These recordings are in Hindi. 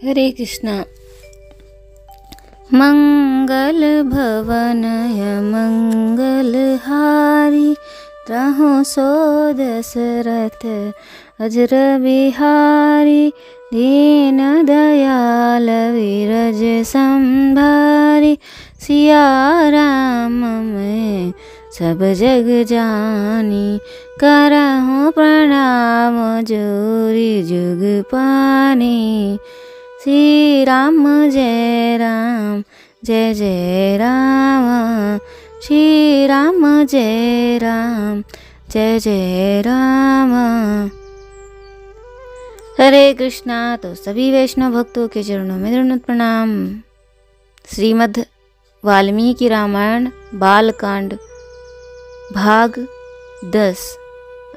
हरे कृष्णा। मंगल भवनय मंगलहारी, त्रहों सो दशरथ अजर बिहारी। दीन दयाल विरज संभारी, सिया राम मैं सब जग जानी। करहूँ प्रणाम जोरी जुग पानी। श्री राम जय राम जय जय राम। श्री राम जय राम जय जय राम। हरे कृष्णा। तो सभी वैष्णव भक्तों के चरणों में दंडवत प्रणाम। श्रीमद् वाल्मीकि रामायण बालकांड भाग 10।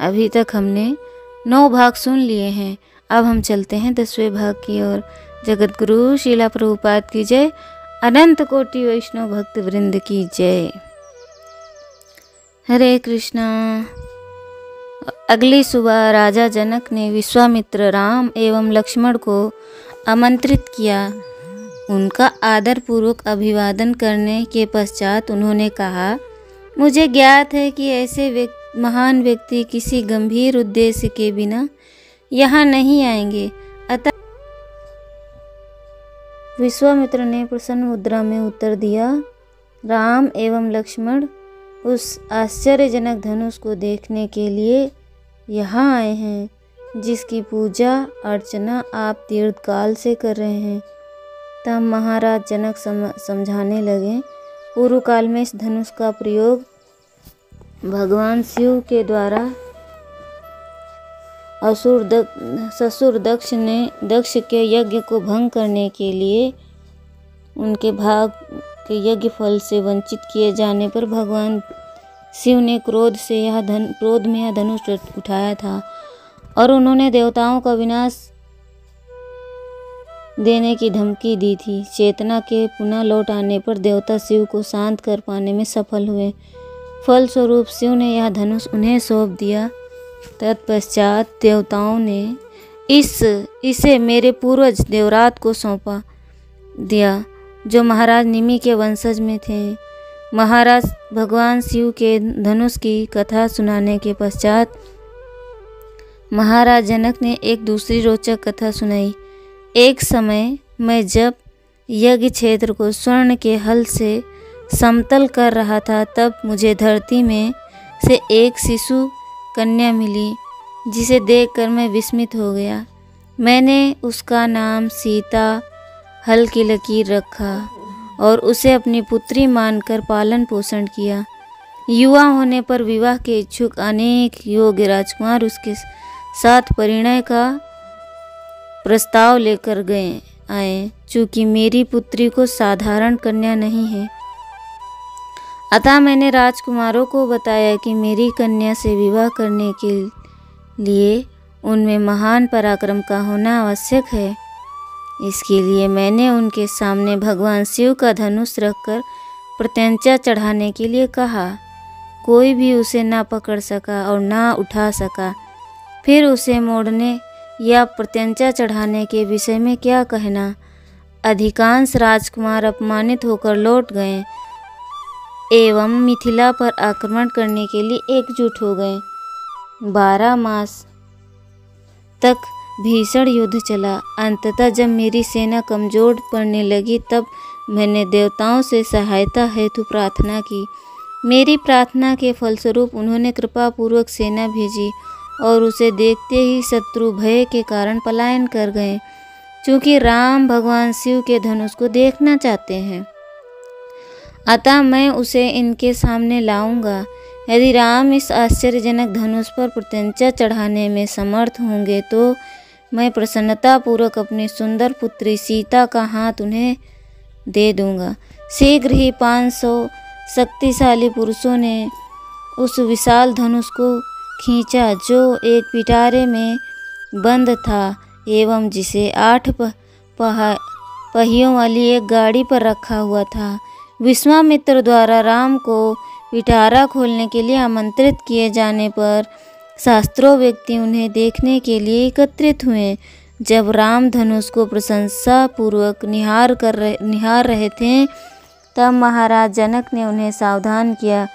अभी तक हमने 9 भाग सुन लिए हैं। अब हम चलते हैं 10वें भाग की ओर। जगत गुरु शीला प्रभुपाद की जय। अनंत कोटि वैष्णव भक्त वृंद की जय। हरे कृष्णा। अगली सुबह राजा जनक ने विश्वामित्र, राम एवं लक्ष्मण को आमंत्रित किया। उनका आदर पूर्वक अभिवादन करने के पश्चात उन्होंने कहा, मुझे ज्ञात है कि ऐसे महान व्यक्ति किसी गंभीर उद्देश्य के बिना यहाँ नहीं आएंगे। अतः विश्वामित्र ने प्रसन्न मुद्रा में उत्तर दिया, राम एवं लक्ष्मण उस आश्चर्यजनक धनुष को देखने के लिए यहाँ आए हैं, जिसकी पूजा अर्चना आप दीर्घकाल से कर रहे हैं। तब महाराज जनक समझाने लगे, पूर्व काल में इस धनुष का प्रयोग भगवान शिव के द्वारा ससुर दक्ष के यज्ञ को भंग करने के लिए उनके भाग के यज्ञ फल से वंचित किए जाने पर भगवान शिव ने क्रोध में यह धनुष उठाया था और उन्होंने देवताओं का विनाश देने की धमकी दी थी। चेतना के पुनः लौट आने पर देवता शिव को शांत कर पाने में सफल हुए। फलस्वरूप शिव ने यह धनुष उन्हें सौंप दिया। तत्पश्चात देवताओं ने इसे मेरे पूर्वज देवरात को सौंपा दिया, जो महाराज निमि के वंशज में थे। महाराज भगवान शिव के धनुष की कथा सुनाने के पश्चात महाराज जनक ने एक दूसरी रोचक कथा सुनाई। एक समय मैं जब यज्ञ क्षेत्र को स्वर्ण के हल से समतल कर रहा था, तब मुझे धरती में से एक शिशु कन्या मिली, जिसे देखकर मैं विस्मित हो गया। मैंने उसका नाम सीता हल की लकीर रखा और उसे अपनी पुत्री मानकर पालन पोषण किया। युवा होने पर विवाह के इच्छुक अनेक योग्य राजकुमार उसके साथ परिणय का प्रस्ताव लेकर आए। चूँकि मेरी पुत्री को साधारण कन्या नहीं है, अतः मैंने राजकुमारों को बताया कि मेरी कन्या से विवाह करने के लिए उनमें महान पराक्रम का होना आवश्यक है। इसके लिए मैंने उनके सामने भगवान शिव का धनुष रखकर प्रत्यंचा चढ़ाने के लिए कहा। कोई भी उसे ना पकड़ सका और ना उठा सका। फिर उसे मोड़ने या प्रत्यंचा चढ़ाने के विषय में क्या कहना। अधिकांश राजकुमार अपमानित होकर लौट गए एवं मिथिला पर आक्रमण करने के लिए एकजुट हो गए। 12 मास तक भीषण युद्ध चला। अंततः जब मेरी सेना कमजोर पड़ने लगी, तब मैंने देवताओं से सहायता हेतु प्रार्थना की। मेरी प्रार्थना के फलस्वरूप उन्होंने कृपापूर्वक सेना भेजी और उसे देखते ही शत्रु भय के कारण पलायन कर गए, क्योंकि राम भगवान शिव के धनुष को देखना चाहते हैं। अतः मैं उसे इनके सामने लाऊंगा। यदि राम इस आश्चर्यजनक धनुष पर प्रत्यंचा चढ़ाने में समर्थ होंगे, तो मैं प्रसन्नतापूर्वक अपनी सुंदर पुत्री सीता का हाथ उन्हें दे दूंगा। शीघ्र ही 500 शक्तिशाली पुरुषों ने उस विशाल धनुष को खींचा, जो एक पिटारे में बंद था एवं जिसे 8 पहियों वाली एक गाड़ी पर रखा हुआ था। विश्वामित्र द्वारा राम को पिटारा खोलने के लिए आमंत्रित किए जाने पर शास्त्रों व्यक्ति उन्हें देखने के लिए एकत्रित हुए। जब राम धनुष को प्रशंसा पूर्वक निहार रहे थे, तब महाराज जनक ने उन्हें सावधान किया।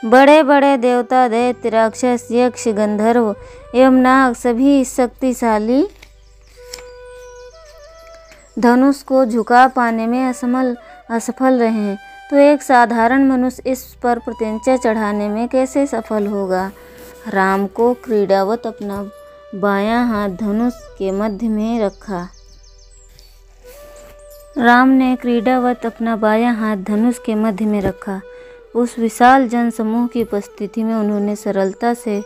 बड़े बड़े देवता, दैत्य, राक्षस, यक्ष, गंधर्व एवं नाग सभी शक्तिशाली धनुष को झुका पाने में असफल रहे, तो एक साधारण मनुष्य इस पर प्रत्यंचा चढ़ाने में कैसे सफल होगा। राम को क्रीड़ावत अपना बायां हाथ धनुष के मध्य में रखा। राम ने क्रीड़ावत अपना बायां हाथ धनुष के मध्य में रखा। उस विशाल जन समूह की उपस्थिति में उन्होंने सरलता से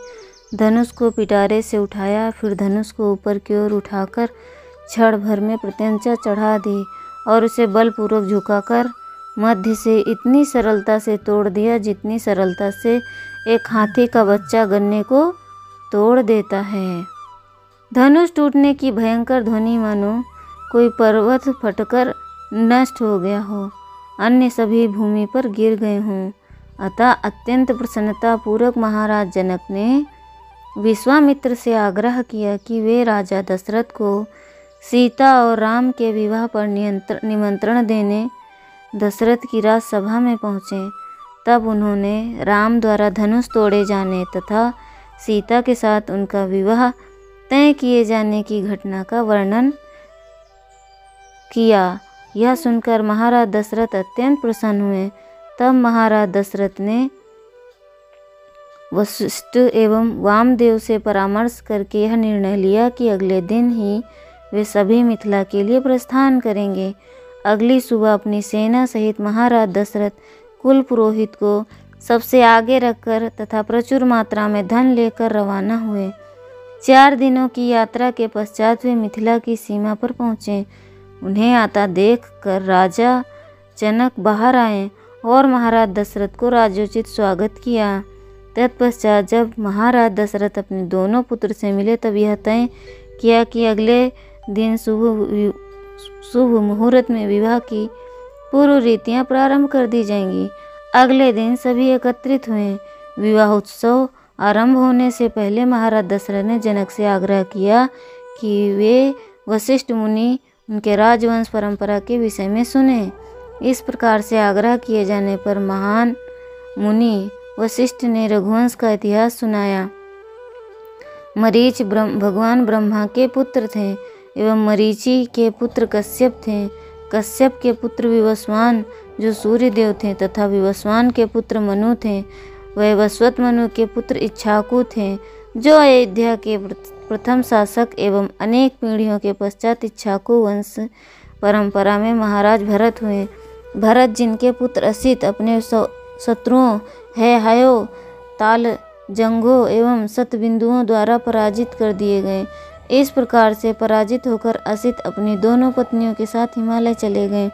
धनुष को पिटारे से उठाया, फिर धनुष को ऊपर की ओर उठाकर क्षण भर में प्रत्यंचा चढ़ा दी और उसे बलपूर्वक झुकाकर मध्य से इतनी सरलता से तोड़ दिया जितनी सरलता से एक हाथी का बच्चा गन्ने को तोड़ देता है। धनुष टूटने की भयंकर ध्वनि मानो कोई पर्वत फटकर नष्ट हो गया हो, अन्य सभी भूमि पर गिर गए हों। अतः अत्यंत प्रसन्नता पूर्वक महाराज जनक ने विश्वामित्र से आग्रह किया कि वे राजा दशरथ को सीता और राम के विवाह पर निमंत्रण देने दशरथ की राजसभा में पहुँचे। तब उन्होंने राम द्वारा धनुष तोड़े जाने तथा सीता के साथ उनका विवाह तय किए जाने की घटना का वर्णन किया। यह सुनकर महाराज दशरथ अत्यंत प्रसन्न हुए। तब महाराज दशरथ ने वशिष्ठ एवं वामदेव से परामर्श करके यह निर्णय लिया कि अगले दिन ही वे सभी मिथिला के लिए प्रस्थान करेंगे। अगली सुबह अपनी सेना सहित महाराज दशरथ कुल पुरोहित को सबसे आगे रखकर तथा प्रचुर मात्रा में धन लेकर रवाना हुए। 4 दिनों की यात्रा के पश्चात वे मिथिला की सीमा पर पहुँचे। उन्हें आता देख कर राजा जनक बाहर आए और महाराज दशरथ को राजोचित स्वागत किया। तत्पश्चात जब महाराज दशरथ अपने दोनों पुत्र से मिले, तब यह तय किया कि अगले दिन शुभ मुहूर्त में विवाह की पूर्व रीतियाँ प्रारंभ कर दी जाएंगी। अगले दिन सभी एकत्रित हुए। विवाह उत्सव आरंभ होने से पहले महाराज दशरथ ने जनक से आग्रह किया कि वे वशिष्ठ मुनि उनके राजवंश परंपरा के विषय में सुने। इस प्रकार से आग्रह किए जाने पर महान मुनि वशिष्ठ ने रघुवंश का इतिहास सुनाया। मरीच भगवान ब्रह्मा के पुत्र थे एवं मरीचि के पुत्र कश्यप थे। कश्यप के पुत्र विवस्वान जो सूर्य देव थे तथा विवस्वान के पुत्र मनु थे। वैवस्वत मनु के पुत्र इक्ष्वाकु थे जो अयोध्या के प्रथम शासक एवं अनेक पीढ़ियों के पश्चात इक्ष्वाकु वंश परंपरा में महाराज भरत हुए। भरत जिनके पुत्र असित अपने शत्रुओं हयो, ताल, जंघों एवं शतबिंदुओं द्वारा पराजित कर दिए गए। इस प्रकार से पराजित होकर असित अपनी दोनों पत्नियों के साथ हिमालय चले गए।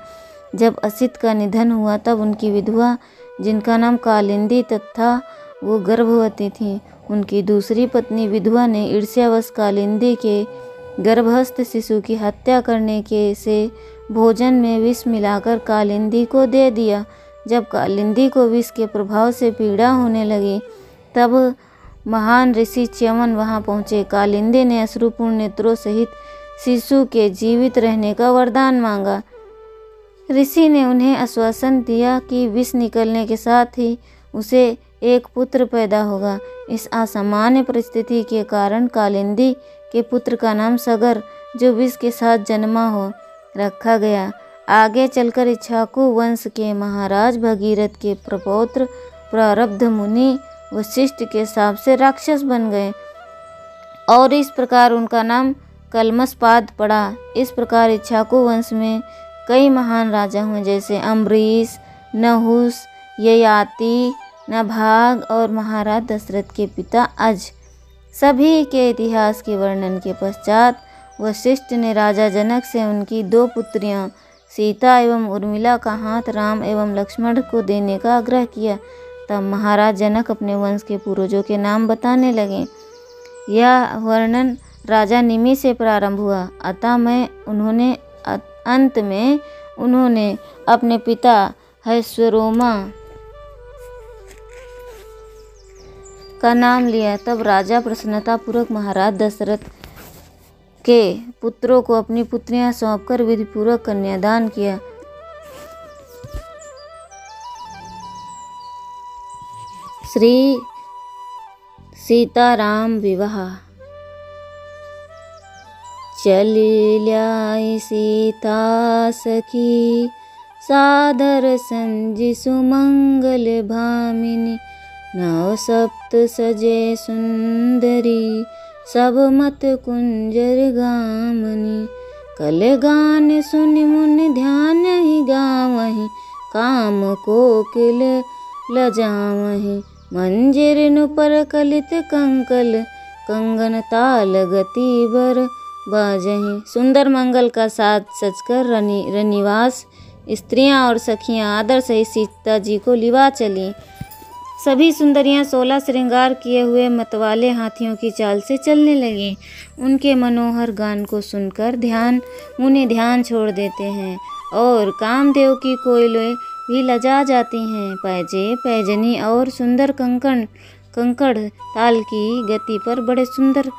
जब असित का निधन हुआ तब उनकी विधवा, जिनका नाम कालिंदी तथा वो गर्भवती थी, उनकी दूसरी पत्नी विधवा ने ईर्ष्यावश कालिंदी के गर्भस्थ शिशु की हत्या करने के से भोजन में विष मिलाकर कालिंदी को दे दिया। जब कालिंदी को विष के प्रभाव से पीड़ा होने लगी, तब महान ऋषि च्यवन वहां पहुंचे। कालिंदी ने अश्रुपूर्ण नेत्रों सहित शिशु के जीवित रहने का वरदान मांगा। ऋषि ने उन्हें आश्वासन दिया कि विष निकलने के साथ ही उसे एक पुत्र पैदा होगा। इस असामान्य परिस्थिति के कारण कालिंदी के पुत्र का नाम सगर, जो विष के साथ जन्मा हो, रखा गया। आगे चलकर इक्ष्वाकु वंश के महाराज भगीरथ के प्रपौत्र प्रारब्ध मुनि वशिष्ठ के शाप से राक्षस बन गए और इस प्रकार उनका नाम कलमसपाद पड़ा। इस प्रकार इक्ष्वाकु वंश में कई महान राजा हुए, जैसे अम्बरीश, नहुष, ययाति, नभाग और महाराज दशरथ के पिता अज। सभी के इतिहास के वर्णन के पश्चात वशिष्ठ ने राजा जनक से उनकी 2 पुत्रियां सीता एवं उर्मिला का हाथ राम एवं लक्ष्मण को देने का आग्रह किया। तब महाराज जनक अपने वंश के पूर्वजों के नाम बताने लगे। यह वर्णन राजा निमि से प्रारंभ हुआ। अंत में उन्होंने अपने पिता हैश्वरोमा का नाम लिया। तब राजा प्रसन्नता पूर्वक महाराज दशरथ उसके पुत्रों को अपनी पुत्रियां सौंपकर विधिपूर्वक कन्यादान किया। श्री सीताराम विवाह। चली ल्याई सीता सखी, सादर संजि सुमंगल भामिनी। नव सप्त सजे सुंदरी, सब मत कुंजर गामनी। कल गान सुनि मुनि ध्यान ही गावहीं, काम कोकिल लजावहीं। मंजिर नुपर कलित कंकल, कंगन ताल गति बर बाजहीं। सुंदर मंगल का साज सजकर रनिवास स्त्रियां और सखियां आदर सहित सीता जी को लिवा चली। सभी सुंदरियां 16 श्रृंगार किए हुए मतवाले हाथियों की चाल से चलने लगीं। उनके मनोहर गान को सुनकर मुनि ध्यान छोड़ देते हैं और कामदेव की कोयलें भी लजा जाती हैं। पैजे पैजनी और सुंदर कंकड़ ताल की गति पर बड़े सुंदर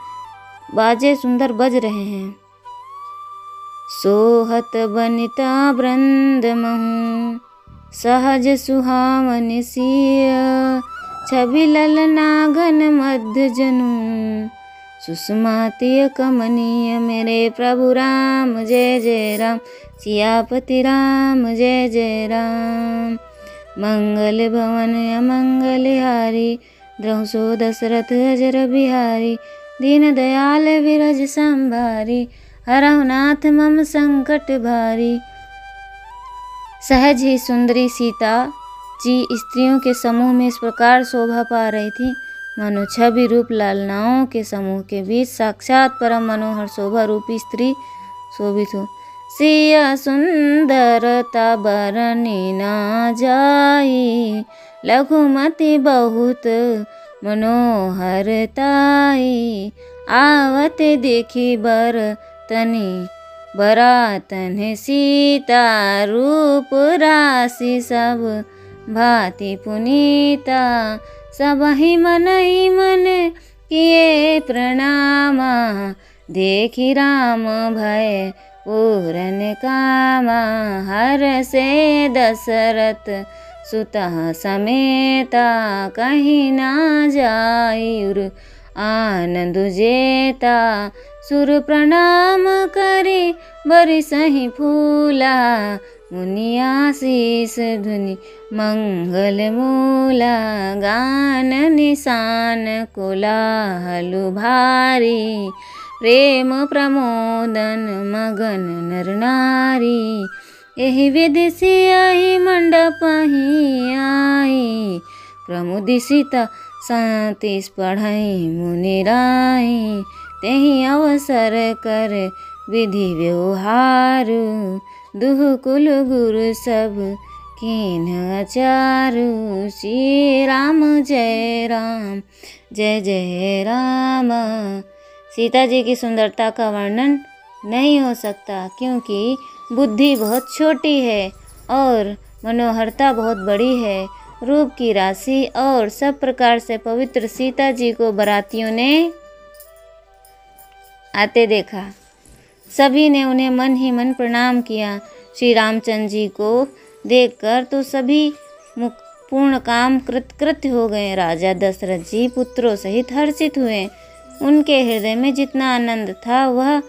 बाजे सुंदर बज रहे हैं। सोहत बनिता वृंद महु, सहज सुहावन सिय। छवि ललनागन मध्य जनु, सुषमातीय कमनीय। मेरे प्रभु राम जय जय राम, सियापति राम जय जय राम। मंगल भवन अमंगल हारी, द्रहुसो दशरथ अजर बिहारी। दीन दयाल विरज संभारी, हरहु नाथ मम संकट भारी। सहज ही सुंदरी सीता जी स्त्रियों के समूह में इस प्रकार शोभा पा रही थी, मानो छवि रूप लालनाओं के समूह के बीच साक्षात परम मनोहर शोभा रूपी स्त्री शोभित हो। सिया सुंदरता बरनी ना जाई, लघुमति बहुत मनोहरताई। आवत देखी बर तनी बरातन सीता, रूप राशि सब भांति पुनीता। सब ही मन किए प्रणामा, देखी राम भय पूरन कामा। हर से दशरथ सुता समेता, कहीं ना जाई आनंद जेता। सुर प्रणाम करे बरि सही फूला, मुनि आशीष धुनि मंगल मूला। गान निशान कोलाहल भारी, प्रेम प्रमोदन मगन नर नारी। एहि विधि सियाहि मंडप ही आई, प्रमुदित सतीश पढ़ई मुनि राई। तेहि अवसर कर विधि व्यवहार, दुह कुल गुरु सब कीन आचारु। श्री राम जय राम जय जय राम। सीता जी की सुंदरता का वर्णन नहीं हो सकता, क्योंकि बुद्धि बहुत छोटी है और मनोहरता बहुत बड़ी है। रूप की राशि और सब प्रकार से पवित्र सीता जी को बारातियों ने आते देखा। सभी ने उन्हें मन ही मन प्रणाम किया। श्री रामचंद्र जी को देखकर तो सभी पूर्ण काम कृतकृत्य हो गए। राजा दशरथ जी पुत्रों सहित हर्षित हुए। उनके हृदय में जितना आनंद था वह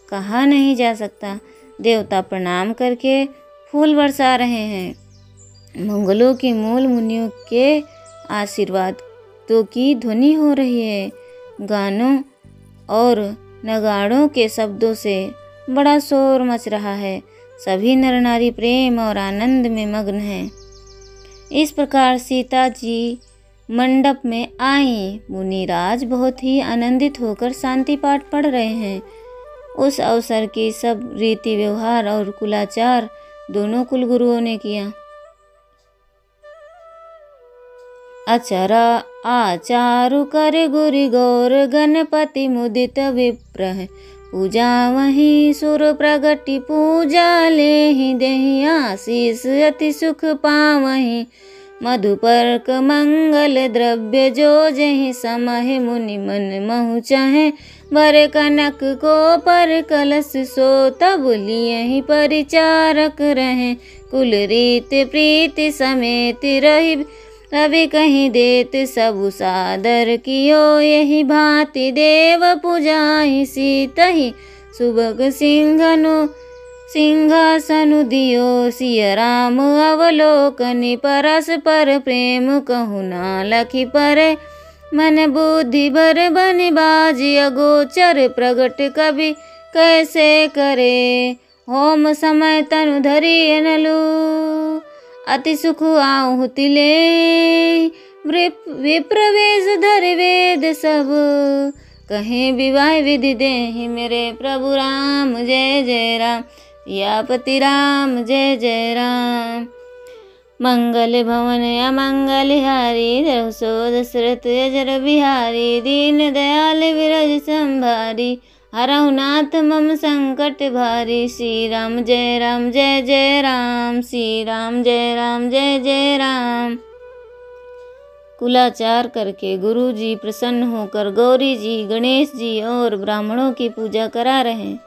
कहा नहीं जा सकता। देवता प्रणाम करके फूल बरसा रहे हैं। मंगलों की मूल मुनियों के आशीर्वादों की ध्वनि हो रही है। गानों और नगाड़ों के शब्दों से बड़ा शोर मच रहा है। सभी नर नारी प्रेम और आनंद में मग्न हैं। इस प्रकार सीता जी मंडप में आई। मुनिराज बहुत ही आनंदित होकर शांति पाठ पढ़ रहे हैं। उस अवसर की सब रीति व्यवहार और कुलाचार दोनों कुलगुरुओं ने किया। अचरा आचारु कर गुरि गौर, गणपति मुदित विप्रह। पूजा वहीं सुर प्रगति, पूजा ले ही देहि आशीष, अति सुख पावहीं। मधुपर्क मंगल द्रव्य, जो जहि समहि मुनि मन महु चाहे। वर कनक को पर कलश सो, तब लिए ही परिचारक रहे। कुल रीत प्रीति समेत रही, रवि कहीं देत सबु सादर कियो। यही भांति देव पूजाहि सीतहि, सुबग सिंहासनु दियो। सिय राम अवलोकनि, परस्पर प्रेम कहु ना लखि परे। मन बुद्धि भर बनि बाजी, अगोचर प्रगट कवि कैसे करे। होम समय तनु धरि अनलु, अति सुख आहुति ले। विप्र वेश धरि वेद सब, कहें विवाह विधि देहि मेरे प्रभु राम। जय जय राम सियापति राम, जय जय राम। मंगल भवन अमंगल हारी, रघुसो दशरथ अजर बिहारी। दीन दयाल विरज संभारी, हरहु नाथ मम संकट भारी। श्री राम जय जय राम, श्री राम जय जय राम। कुलाचार करके गुरु जी प्रसन्न होकर गौरी जी, गणेश जी और ब्राह्मणों की पूजा करा रहे हैं,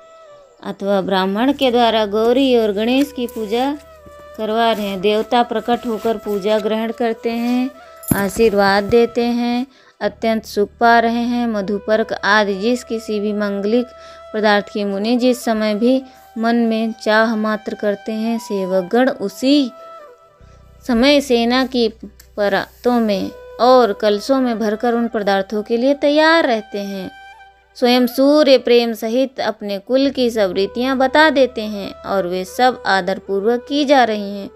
अथवा ब्राह्मण के द्वारा गौरी और गणेश की पूजा करवा रहे हैं। देवता प्रकट होकर पूजा ग्रहण करते हैं, आशीर्वाद देते हैं, अत्यंत सुख पा रहे हैं। मधुपर्क आदि जिस किसी भी मंगलिक पदार्थ की मुनि जिस समय भी मन में चाह मात्र करते हैं, सेवकगण उसी समय सेना की परातों में और कलशों में भरकर उन पदार्थों के लिए तैयार रहते हैं। स्वयं सूर्य प्रेम सहित अपने कुल की सब रीतियाँ बता देते हैं और वे सब आदरपूर्वक की जा रही हैं।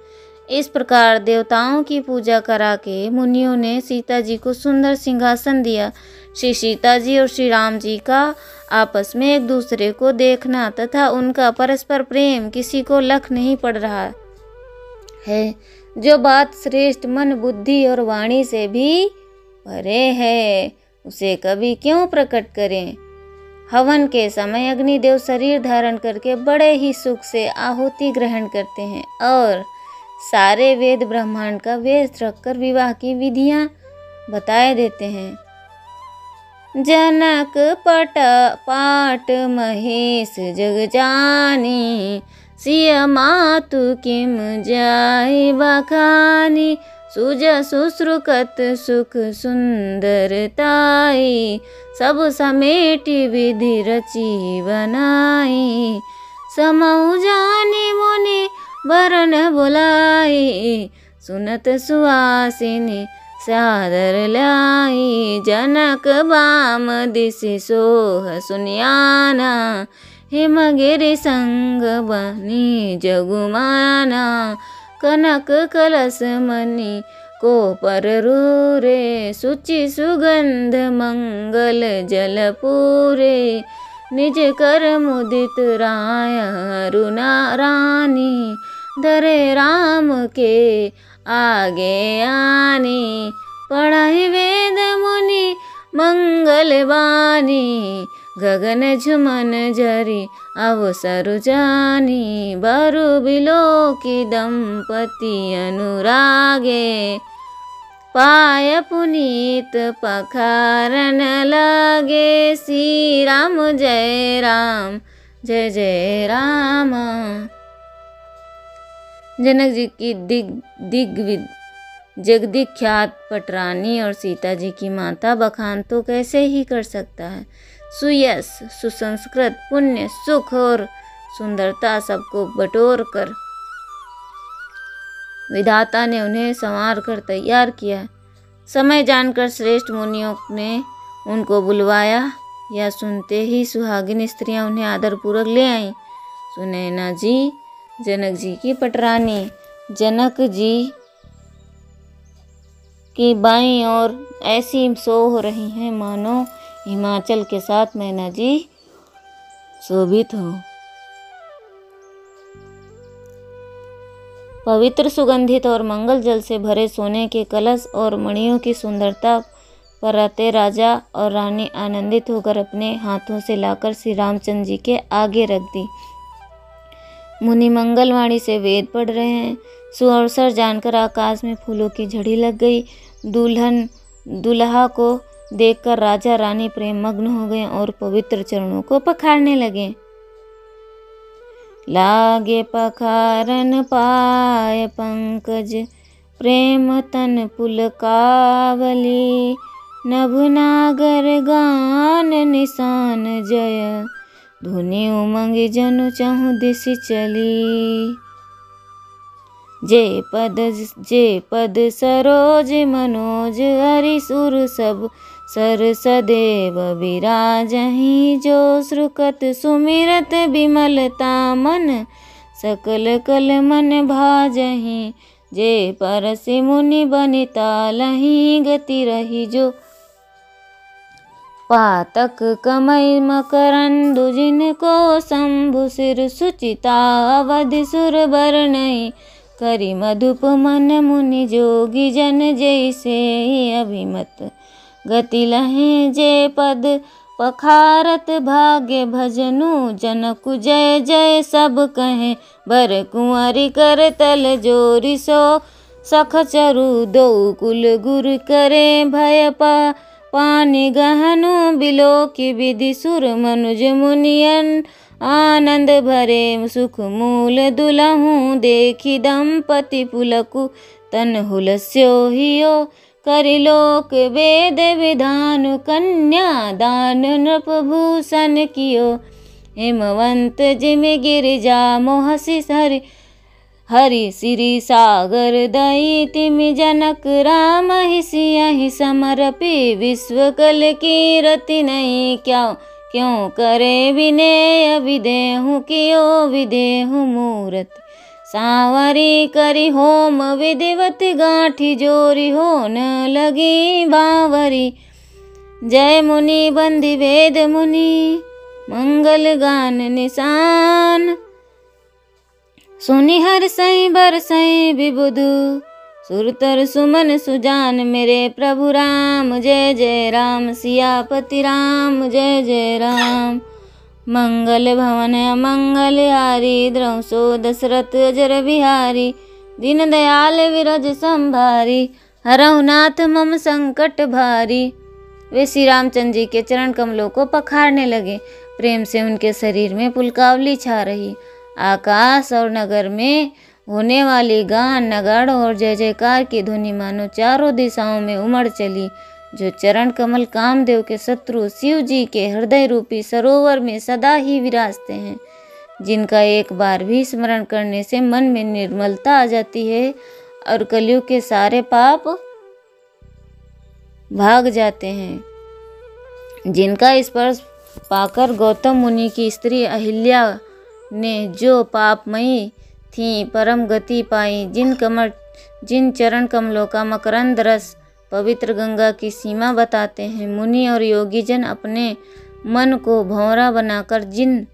इस प्रकार देवताओं की पूजा करा के मुनियों ने सीता जी को सुंदर सिंहासन दिया। श्री सीता जी और श्री राम जी का आपस में एक दूसरे को देखना तथा उनका परस्पर प्रेम किसी को लख नहीं पड़ रहा है। जो बात श्रेष्ठ मन बुद्धि और वाणी से भी परे है, उसे कभी क्यों प्रकट करें। हवन के समय अग्निदेव शरीर धारण करके बड़े ही सुख से आहुति ग्रहण करते हैं और सारे वेद ब्रह्मांड का वेश रखकर विवाह की विधियां बताए देते हैं। जनक पाट महेश जग जानी, सिय मातु किम जाय बखानी। सुज सुश्रुकत सुख सुंदरताई, सब समेटि विधि रची बनाई। समऊ जानी मुनि वरन बुलाई, सुनत सुहासिनी सादर लाई। जनक बाम दिसि सोह सुनियाना, हिमगिरि संग बनी जगुमाना। कनक कलश मणि को पररूरे, सुचि सुगंध मंगल जल पूरे। निज कर मुदित राय रुना रानी, धरे राम के आगे आनी। पढ़ाई वेद मुनि मंगल बानी, गगन झुमन झरी अवसर जानी। बरु बिलो की दंपति अनुरागे, पाय पुनीत पखारन लागे। श्री राम जय जय राम। जनक जी की जगदिख्यात पटरानी और सीता जी की माता बखान तो कैसे ही कर सकता है। सुयश सुसंस्कृत पुण्य सुख और सुंदरता सबको बटोर कर विधाता ने उन्हें संवार कर तैयार किया। समय जानकर श्रेष्ठ मुनियों ने उनको बुलवाया। यह सुनते ही सुहागिन स्त्रियां उन्हें आदरपूर्वक ले आईं। सुनैना जी जनक जी की पटरानी, जनक जी की बाईं ओर ऐसी सोह रही हैं मानो हिमाचल के साथ मैना जी शोभित हो। पवित्र सुगंधित और मंगल जल से भरे सोने के कलश और मणियों की सुंदरता पर रहते राजा और रानी आनंदित होकर अपने हाथों से लाकर श्री रामचंद्र जी के आगे रख दी। मुनि मंगलवाणी से वेद पढ़ रहे हैं। सुअवसर जानकर आकाश में फूलों की झड़ी लग गई। दुल्हा को देखकर राजा रानी प्रेम मग्न हो गए और पवित्र चरणों को पखारने लगे। लागे पखारन पाय पंकज, प्रेम तन पुलकावली, नभ नागर गान निशान जय, धुनि उमंग जनु चहु दिश चली। जे पद सरोज मनोज, हरि सुर सब सर सदैव विराजहि, जो श्रुकत सुमिरत विमलता मन, सकल कल मन भाजहि, जे परसि मुनि बनिता लहि, गति रही जो पातक कमय मकरंदु, जिनको शंभु सिर सुचिता, अवधि सुर बरनई, करि मधुप मन मुनि जोगी जन, जैसे अभिमत गति लहे, जे पद पखारत भाग्य भजनु, जनकु जय जय सब कहें, बर कुंवरी कर तल जोरी, सो सख चरु दो कुल गुर करे, भय पानि गहनु बिलो की विधि, सुर मनुज मुनियन आनंद भरे, सुख मूल दुलहु देखी, दंपति पुलकु तन हुलस्यो हियो, करिलोक वेद विधान, कन्या दान नृपभूषण कियो, हिमवंत जिम गिरिजा मोहसी हरि सिरि सागर दई, तिमि जनक राम हिसियहि समर्पि, विश्व कल की रति नहीं, क्यों करे विनेय, विदेहु कियो विदेहु मूरति, सांवरी करी होम विधिवत, गांठी जोरी हो न लगी बावरी, जय मुनि बंधि वेद मुनि, मंगल गान निशान, सुनि हर्षई बरसई विबुधु, सुरतर सुमन सुजान, मेरे प्रभु राम जय जय राम, सियापति राम जय जय राम। मंगल भवन अमंगल हारी, द्रौसो दशरथ अजर बिहारी, दीन दयाल विरज संभारी, हरहु नाथ मम संकट भारी। वे श्री रामचंद्र जी के चरण कमलों को पखारने लगे। प्रेम से उनके शरीर में पुलकावली छा रही। आकाश और नगर में होने वाली गान, नगाड़ों और जय जयकार की ध्वनि मानो चारों दिशाओं में उमड़ चली। जो चरण कमल कामदेव के शत्रु शिव जी के हृदय रूपी सरोवर में सदा ही विराजते हैं, जिनका एक बार भी स्मरण करने से मन में निर्मलता आ जाती है और कलयुग के सारे पाप भाग जाते हैं। जिनका स्पर्श पाकर गौतम मुनि की स्त्री अहिल्या ने जो पापमयी थी परम गति पाई, जिन चरण कमलों का मकरंद रस पवित्र गंगा की सीमा बताते हैं। मुनि और योगी जन अपने मन को भंवरा बनाकर जिन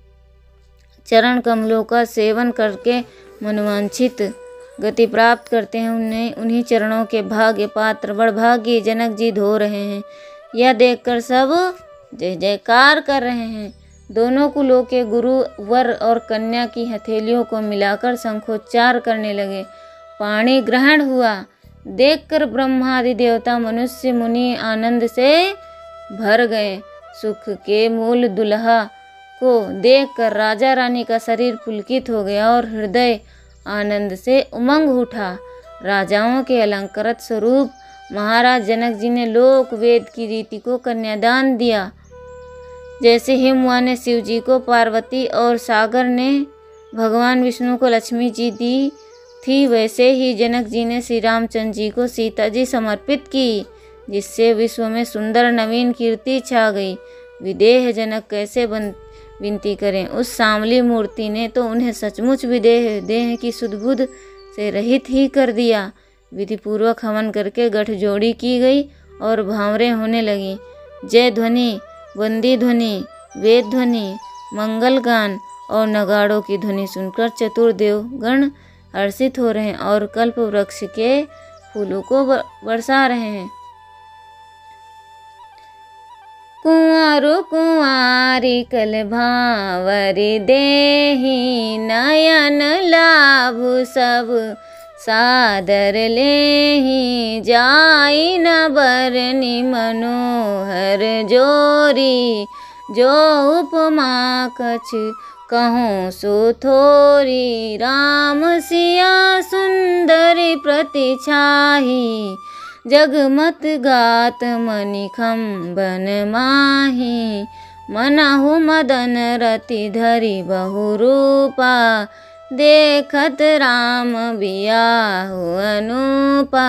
चरण कमलों का सेवन करके मनवांछित गति प्राप्त करते हैं, उन्हीं चरणों के भाग्य पात्र बड़भागी जनक जी धो रहे हैं। यह देखकर सब जय जयकार कर रहे हैं। दोनों कुलों के गुरु वर और कन्या की हथेलियों को मिलाकर शंखोच्चार करने लगे। पाणी ग्रहण हुआ। देखकर ब्रह्मादि देवता मनुष्य मुनि आनंद से भर गए। सुख के मूल दुल्हा को देखकर राजा रानी का शरीर पुलकित हो गया और हृदय आनंद से उमंग उठा। राजाओं के अलंकृत स्वरूप महाराज जनक जी ने लोक वेद की रीति को कन्यादान दिया। जैसे हिमवा ने शिव जी को पार्वती और सागर ने भगवान विष्णु को लक्ष्मी जी दी थी, वैसे ही जनक जी ने श्री रामचंद्र जी को सीता जी समर्पित की, जिससे विश्व में सुंदर नवीन कीर्ति छा गई। विदेह जनक कैसे विनती करें। उस सांवली मूर्ति ने तो उन्हें सचमुच देह की सुधबुध से रहित ही कर दिया। विधि पूर्वक हवन करके गठजोड़ी की गई और भांवरें होने लगी। जय ध्वनि, वंदी ध्वनि, वेद ध्वनि, मंगल गान और नगाड़ों की ध्वनि सुनकर चतुर्देव गण हर्षित हो रहे हैं और कल्प वृक्ष के फूलों को बरसा रहे हैं। कुंवारो कुंवारी कल भांवरी देहि, नयन लाभ सब सादर लेहि जाई न बरनी मनोहर जोरी। जो उपमा कछ कहूँ सो थोरी, राम सिया सुंदरी प्रतिछाही। जगमत गात मनिखम बन माही, मनहु मदन रति धरि बहु रूपा। देखत राम बियाहु अनुपा,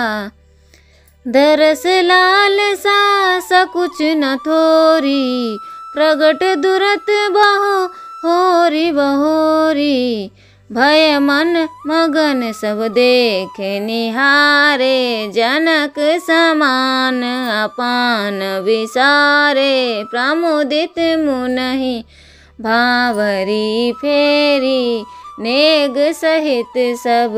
दरस लाल सा सकुच न थोरी। प्रगट दुरत बहु होरी बहोरी, भय मन मगन सब देखे निहारे। जनक समान अपान विसारे, प्रमुदित मुनहि भावरी फेरी। नेग सहित सब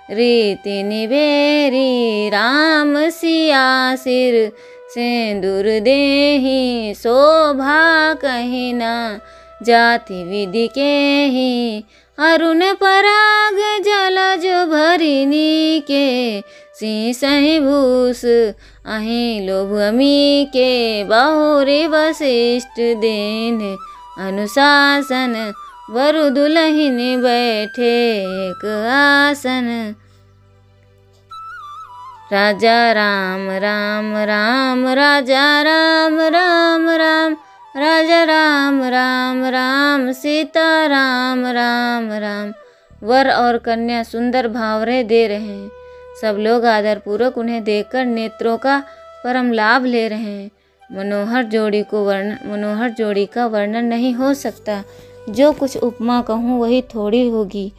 रीति निबेरी, राम सिया सिर सिंदूर देहि। शोभा कहीं न जाति विधि केहि, अरुण पराग जलज भरिनी के। सिंसहि भूस अहि लोभ अमी के, बहुरी वशिष्ठ दीन अनुशासन। वरु दुलहिन बैठे एक आसन, राजा राम राम राम राजा राम राम राम। राजा राम राम राम सीता राम राम राम। वर और कन्या सुंदर भावरे दे रहे हैं। सब लोग आदरपूर्वक उन्हें देखकर नेत्रों का परम लाभ ले रहे हैं। मनोहर जोड़ी का वर्णन नहीं हो सकता। जो कुछ उपमा कहूँ वही थोड़ी होगी।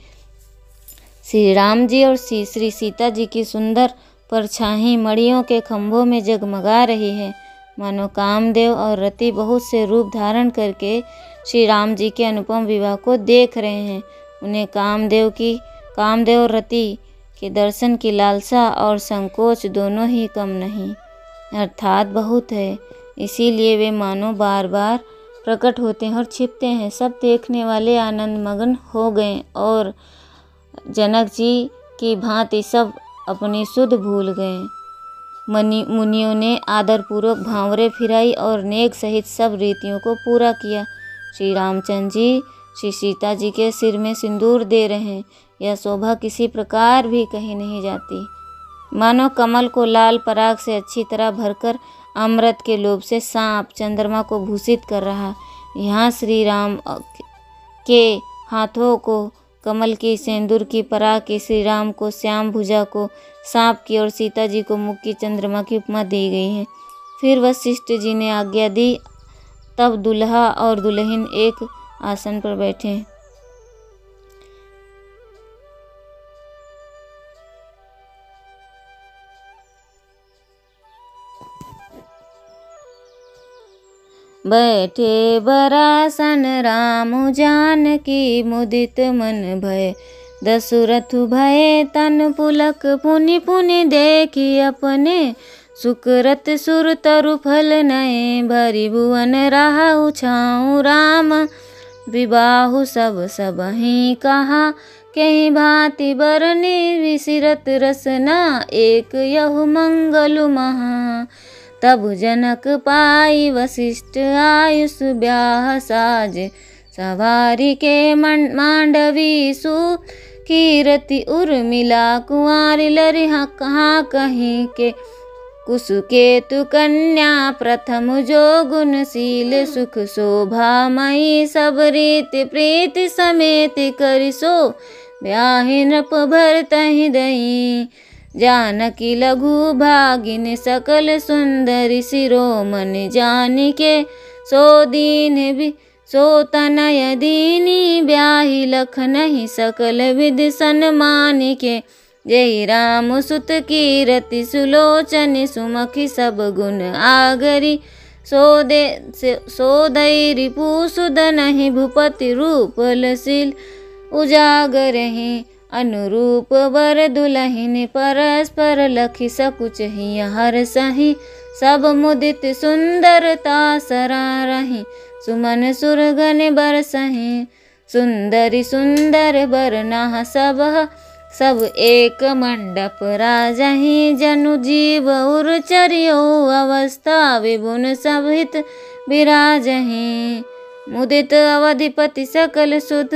श्री राम जी और श्री सीता जी की सुंदर परछाई मड़ियों के खंभों में जगमगा रही है। मानो कामदेव और रति बहुत से रूप धारण करके श्री राम जी के अनुपम विवाह को देख रहे हैं। उन्हें कामदेव और रति के दर्शन की लालसा और संकोच दोनों ही कम नहीं, अर्थात बहुत है। इसीलिए वे मानो बार बार प्रकट होते हैं और छिपते हैं। सब देखने वाले आनंद मगन हो गए और जनक जी की भांति सब अपनी सुध भूल गए। मुनियों ने आदरपूर्वक भांवरे फिराई और नेक सहित सब रीतियों को पूरा किया। श्री रामचंद्र जी श्री सीता जी के सिर में सिंदूर दे रहे हैं। यह शोभा किसी प्रकार भी कहीं नहीं जाती। मानो कमल को लाल पराग से अच्छी तरह भरकर अमृत के लोभ से सांप चंद्रमा को भूषित कर रहा। यहाँ श्री राम के हाथों को कमल की, सिंदूर की पराग की, श्री राम को श्याम भुजा को सांप की और सीता जी को मुख की चंद्रमा की उपमा दी गई है। फिर वशिष्ठ जी ने आज्ञा दी। तब दुल्हा और दुल्हन एक आसन पर बैठे। बैठे बरासन राम जानकी, मुदित मन भय दशरथ भय। तन पुलक पुनि पुनि देखी अपने, सुकृत सुर तरु फल नये। भरि भुवन राहु छाऊँ राम, विबाहु सब सबहि कहा। कहीं भांति बरनी विसिरत रसना, एक यहु मंगलु महा। तब जनक पाई वशिष्ठ आयुष ब्याह साज, सवारी के मांडवी सु कीरति उर्मिला। कुंवारी लरि कहाँ कहीं के, कुसुकेतु कन्या प्रथम जो गुणशील। सुख शोभा मई सब रीति प्रीति समेत करिसो, ब्याहि नृप भरतहि दई। जानकी लघु भागिन सकल सुंदरी, शिरोमणि जानिके सो दीन सो तनय दीनी। ब्याहि लखनहि सकल विधि सन्मानिके, जय राम सुत कीरति सुलोचन। सुमखि सब गुण आगरी, सो दई रिपु सुदनहि। भूपति रूप लसील उजागरहि, अनुरूप वर दुलहिन। परस्पर लखि सकुच ही हरसहि, सब मुदित सुंदरता सरारहि। सुमन सुरगन बरसहि, सुंदरी सुंदर बरना सब सब एक मंडप राजहि जनु जीव उर चरियो अवस्था विभुन सभित विराजहि। मुदित अवधिपति सकल सुत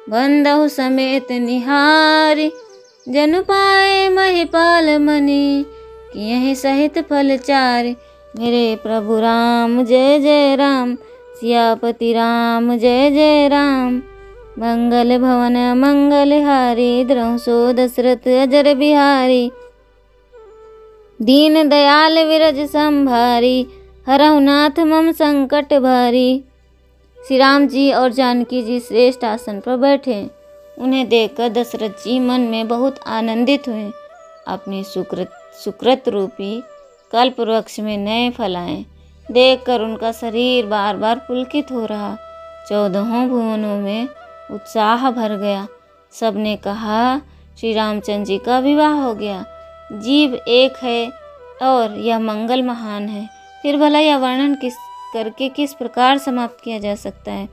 बंदहु समेत निहारी। जनु पाए महिपाल मनि कियहि सहित फलचारि। मेरे प्रभु राम जय जय राम, सियापति राम जय जय राम। मंगल भवन मंगल हारी, द्रहु सो दशरथ अजर बिहारी। दीन दयाल विरज संभारी, हरहु नाथ मम संकट भारी। श्री राम जी और जानकी जी श्रेष्ठ आसन पर बैठे। उन्हें देखकर दशरथ जी मन में बहुत आनंदित हुए। अपनी सुकृत रूपी कल्प वृक्ष में नए फल आए देखकर उनका शरीर बार बार पुलकित हो रहा। 14 भुवनों में उत्साह भर गया। सबने कहा श्री रामचंद्र जी का विवाह हो गया। जीव एक है और यह मंगल महान है, फिर भला यह वर्णन करके किस प्रकार समाप्त किया जा सकता है।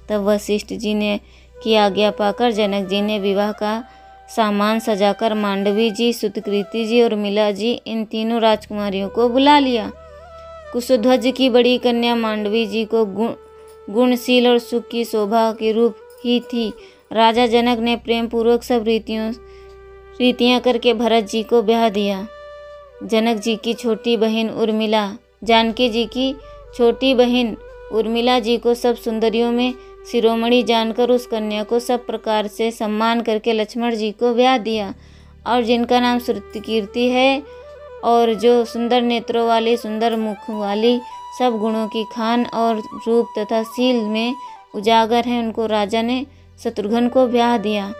तब वशिष्ठ जी ने की आज्ञा पाकर जनक जी ने विवाह का सामान सजाकर मांडवी जी, सुतकृति जी और उर्मिला जी इन तीनों राजकुमारियों को बुला लिया। कुशध्वज की बड़ी कन्या मांडवी जी को गुणशील और सुख की शोभा के रूप ही थी। राजा जनक ने प्रेम पूर्वक सब रीतियां करके भरत जी को ब्याह दिया। जनक जी की छोटी बहन उर्मिला, जानकी जी की छोटी बहन उर्मिला जी को सब सुंदरियों में शिरोमणि जानकर उस कन्या को सब प्रकार से सम्मान करके लक्ष्मण जी को ब्याह दिया। और जिनका नाम श्रुतिकीर्ति है और जो सुंदर नेत्रों वाली, सुंदर मुख वाली, सब गुणों की खान और रूप तथा शील में उजागर है, उनको राजा ने शत्रुघ्न को ब्याह दिया।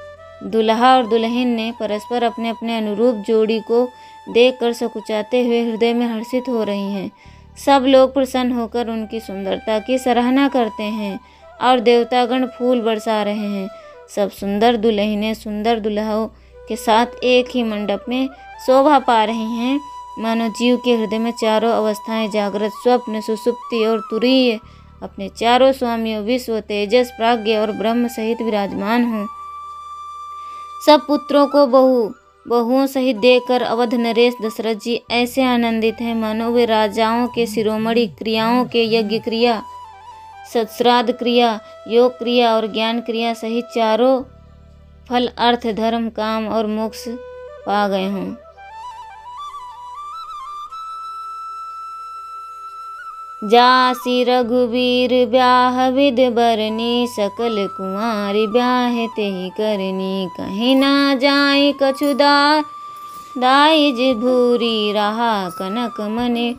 दुल्हा और दुल्हन ने परस्पर अपने अपने अनुरूप जोड़ी को देखकर सकुचाते हुए हृदय में हर्षित हो रही हैं। सब लोग प्रसन्न होकर उनकी सुंदरता की सराहना करते हैं और देवतागण फूल बरसा रहे हैं। सब सुंदर दुल्हनें सुंदर दुल्हों के साथ एक ही मंडप में शोभा पा रही हैं। मानो जीव के हृदय में चारों अवस्थाएं जागृत, स्वप्न, सुषुप्ति और तुरीय अपने चारों स्वामियों विश्व, तेजस, प्राज्ञ और ब्रह्म सहित विराजमान हों। सब पुत्रों को बहुओं सहित देखकर अवध नरेश दशरथ जी ऐसे आनंदित हैं मानो वे राजाओं के शिरोमणि क्रियाओं के यज्ञ क्रिया, सत्श्राद्ध क्रिया, योग क्रिया और ज्ञान क्रिया सहित चारों फल, अर्थ, धर्म, काम और मोक्ष पा गए हों। जासी रघुवीर ब्याह विध बरनी, सकल कुंवारी ब्याह तेहि करनी। कहीं ना जाए कछुदार दाइज भूरी, रहा कनक मने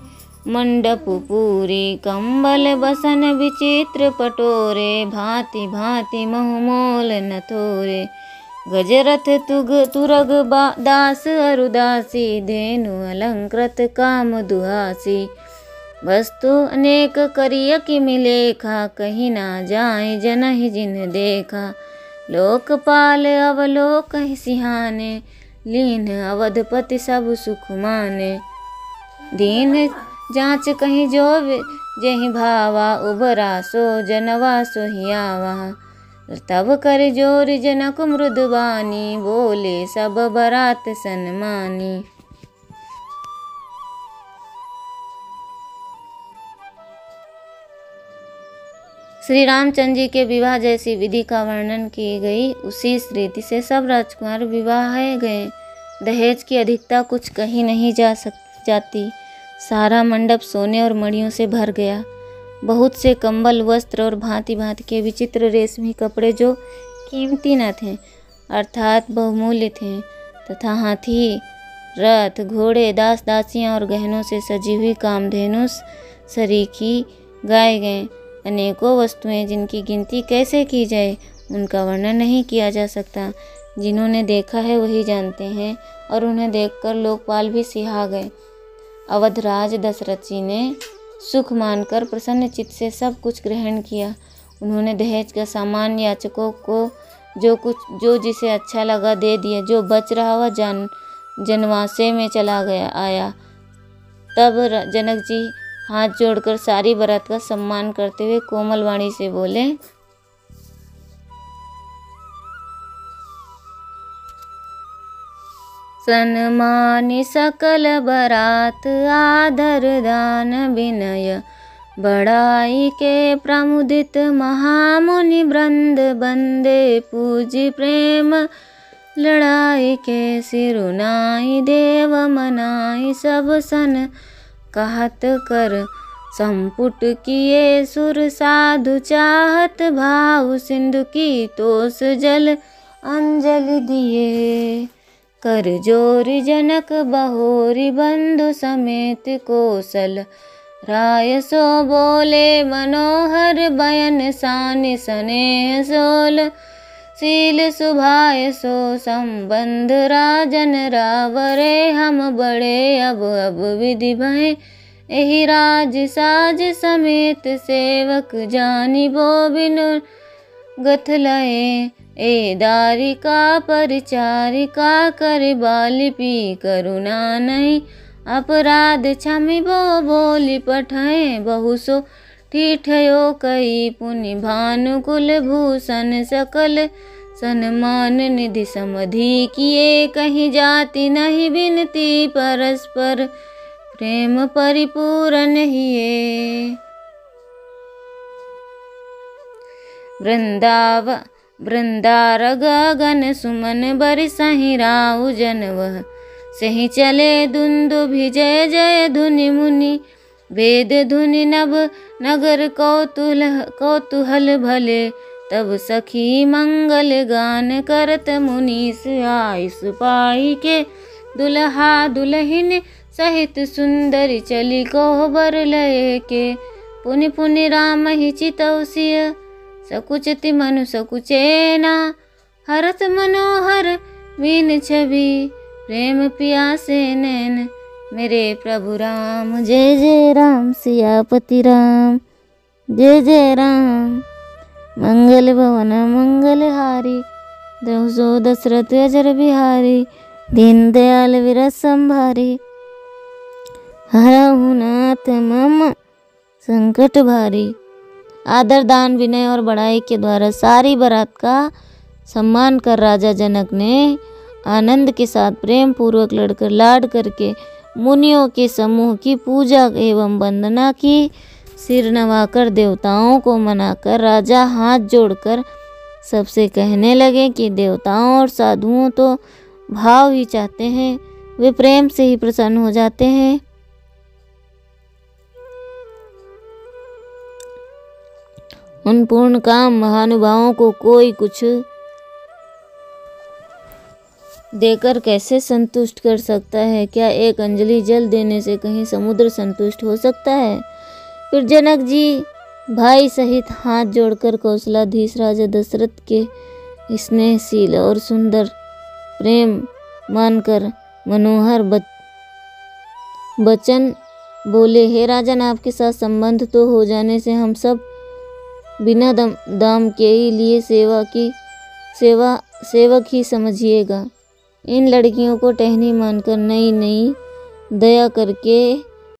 मंडप पूरी। कंबल बसन विचित्र पटोरे, भांति भांति महमोल न थोरे। गजरथ तुरग दास अरुदासी, धेनु अलंकृत काम दुहासी। वस्तु अनेक करिय कि मिलेखा, कहीं ना जाए जनहि जिन देखा। लोकपाल अवलोक सिहाने, लीन अवधपति सब सुख माने। दीन जांच कहीं जो जहि भावा, उबरा सो जनवा सोहियावा। तब कर जोर जनक मृदुबानी, बोले सब बरात सन्मानी। श्री रामचंद्र जी के विवाह जैसी विधि का वर्णन की गई, उसी रीति से सब राजकुमार विवाहे गए। दहेज की अधिकता कुछ कहीं नहीं जाती। सारा मंडप सोने और मणियों से भर गया। बहुत से कंबल, वस्त्र और भांति भांति के विचित्र रेशमी कपड़े जो कीमती न थे अर्थात बहुमूल्य थे, तथा हाथी, रथ, घोड़े, दास दासियां और गहनों से सजी हुई कामधेनु सरीखी गाए गए। अनेकों वस्तुएं जिनकी गिनती कैसे की जाए, उनका वर्णन नहीं किया जा सकता। जिन्होंने देखा है वही जानते हैं और उन्हें देखकर लोकपाल भी सिहा गए। अवधराज दशरथ जी ने सुख मानकर प्रसन्न चित्त से सब कुछ ग्रहण किया। उन्होंने दहेज का सामान याचकों को जो जिसे अच्छा लगा दे दिया। जो बच रहा वह जनवासे में चला आया। तब जनक जी हाथ जोड़कर सारी बारात का सम्मान करते हुए कोमल वाणी से बोले, सन्मानि सकल बरात आदर दान विनय बढ़ाई के प्रमुदित महामुनि वृंद बंदे पूजी प्रेम लड़ाई के सिरुनाई देव मनाई सब सन कहत कर संपुट किए सुर साधु चाहत भाव सिंधु की तोस जल अंजलि दिए कर जोरी जनक बहोरी बंधु समेत कोसल राय सो बोले मनोहर बयन सान स्नेह सोल शील सुभाय सो संबंध राजन रावरे हम बड़े अब विधि भय एहि राज साज समेत सेवक जानी बो बिनु गथ लए ए दारिका परिचारिका कर बालिपी करुणा नहीं अपराध क्षमि बो बोली पठाए बहु सो ठीठयो कई पुनि भानुकुल भूषण सकल सन्मान निधि समधि किए कहीं जाति नहीं बिनती परस्पर प्रेम परिपूर्ण हिये वृंदार गगन सुमन बरसहि राउ जनवह सही चले दुंदुभि जय जय धुनि मुनि वेद धुनि नभ नगर कौतूहल भले तब सखी मंगल गान करत मुनीस आयुष पाई के दुल्हा दुल्हिन सहित सुंदरी चली कोहबर लय के पुनि पुनि राम ही चितौसिय सकुचति मनु सकुचेना हरत मनोहर मीन छवि प्रेम पियासे नैन मेरे प्रभु राम जय जय राम सियापति राम जय जय राम मंगल भवन मंगल हारी द्रौसो दशरथ अजर बिहारी दीन दयाल विरस संभारी हरहु नाथ मम संकट भारी। आदर दान विनय और बड़ाई के द्वारा सारी बारात का सम्मान कर राजा जनक ने आनंद के साथ प्रेम पूर्वक लड़कर लाड करके मुनियों के समूह की पूजा एवं वंदना की। सिर नवाकर देवताओं को मनाकर राजा हाथ जोड़कर सबसे कहने लगे कि देवताओं और साधुओं तो भाव ही चाहते हैं, वे प्रेम से ही प्रसन्न हो जाते हैं। उन पूर्ण काम महानुभावों को कोई कुछ देकर कैसे संतुष्ट कर सकता है? क्या एक अंजलि जल देने से कहीं समुद्र संतुष्ट हो सकता है? फिर जनक जी भाई सहित हाथ जोड़कर कौशलाधीश राजा दशरथ के स्नेहशील और सुंदर प्रेम मानकर मनोहर वचन बोले, हे राजन, आपके साथ संबंध तो हो जाने से हम सब बिना दाम के ही लिए सेवक ही समझिएगा। इन लड़कियों को टहनी मानकर नई नई दया करके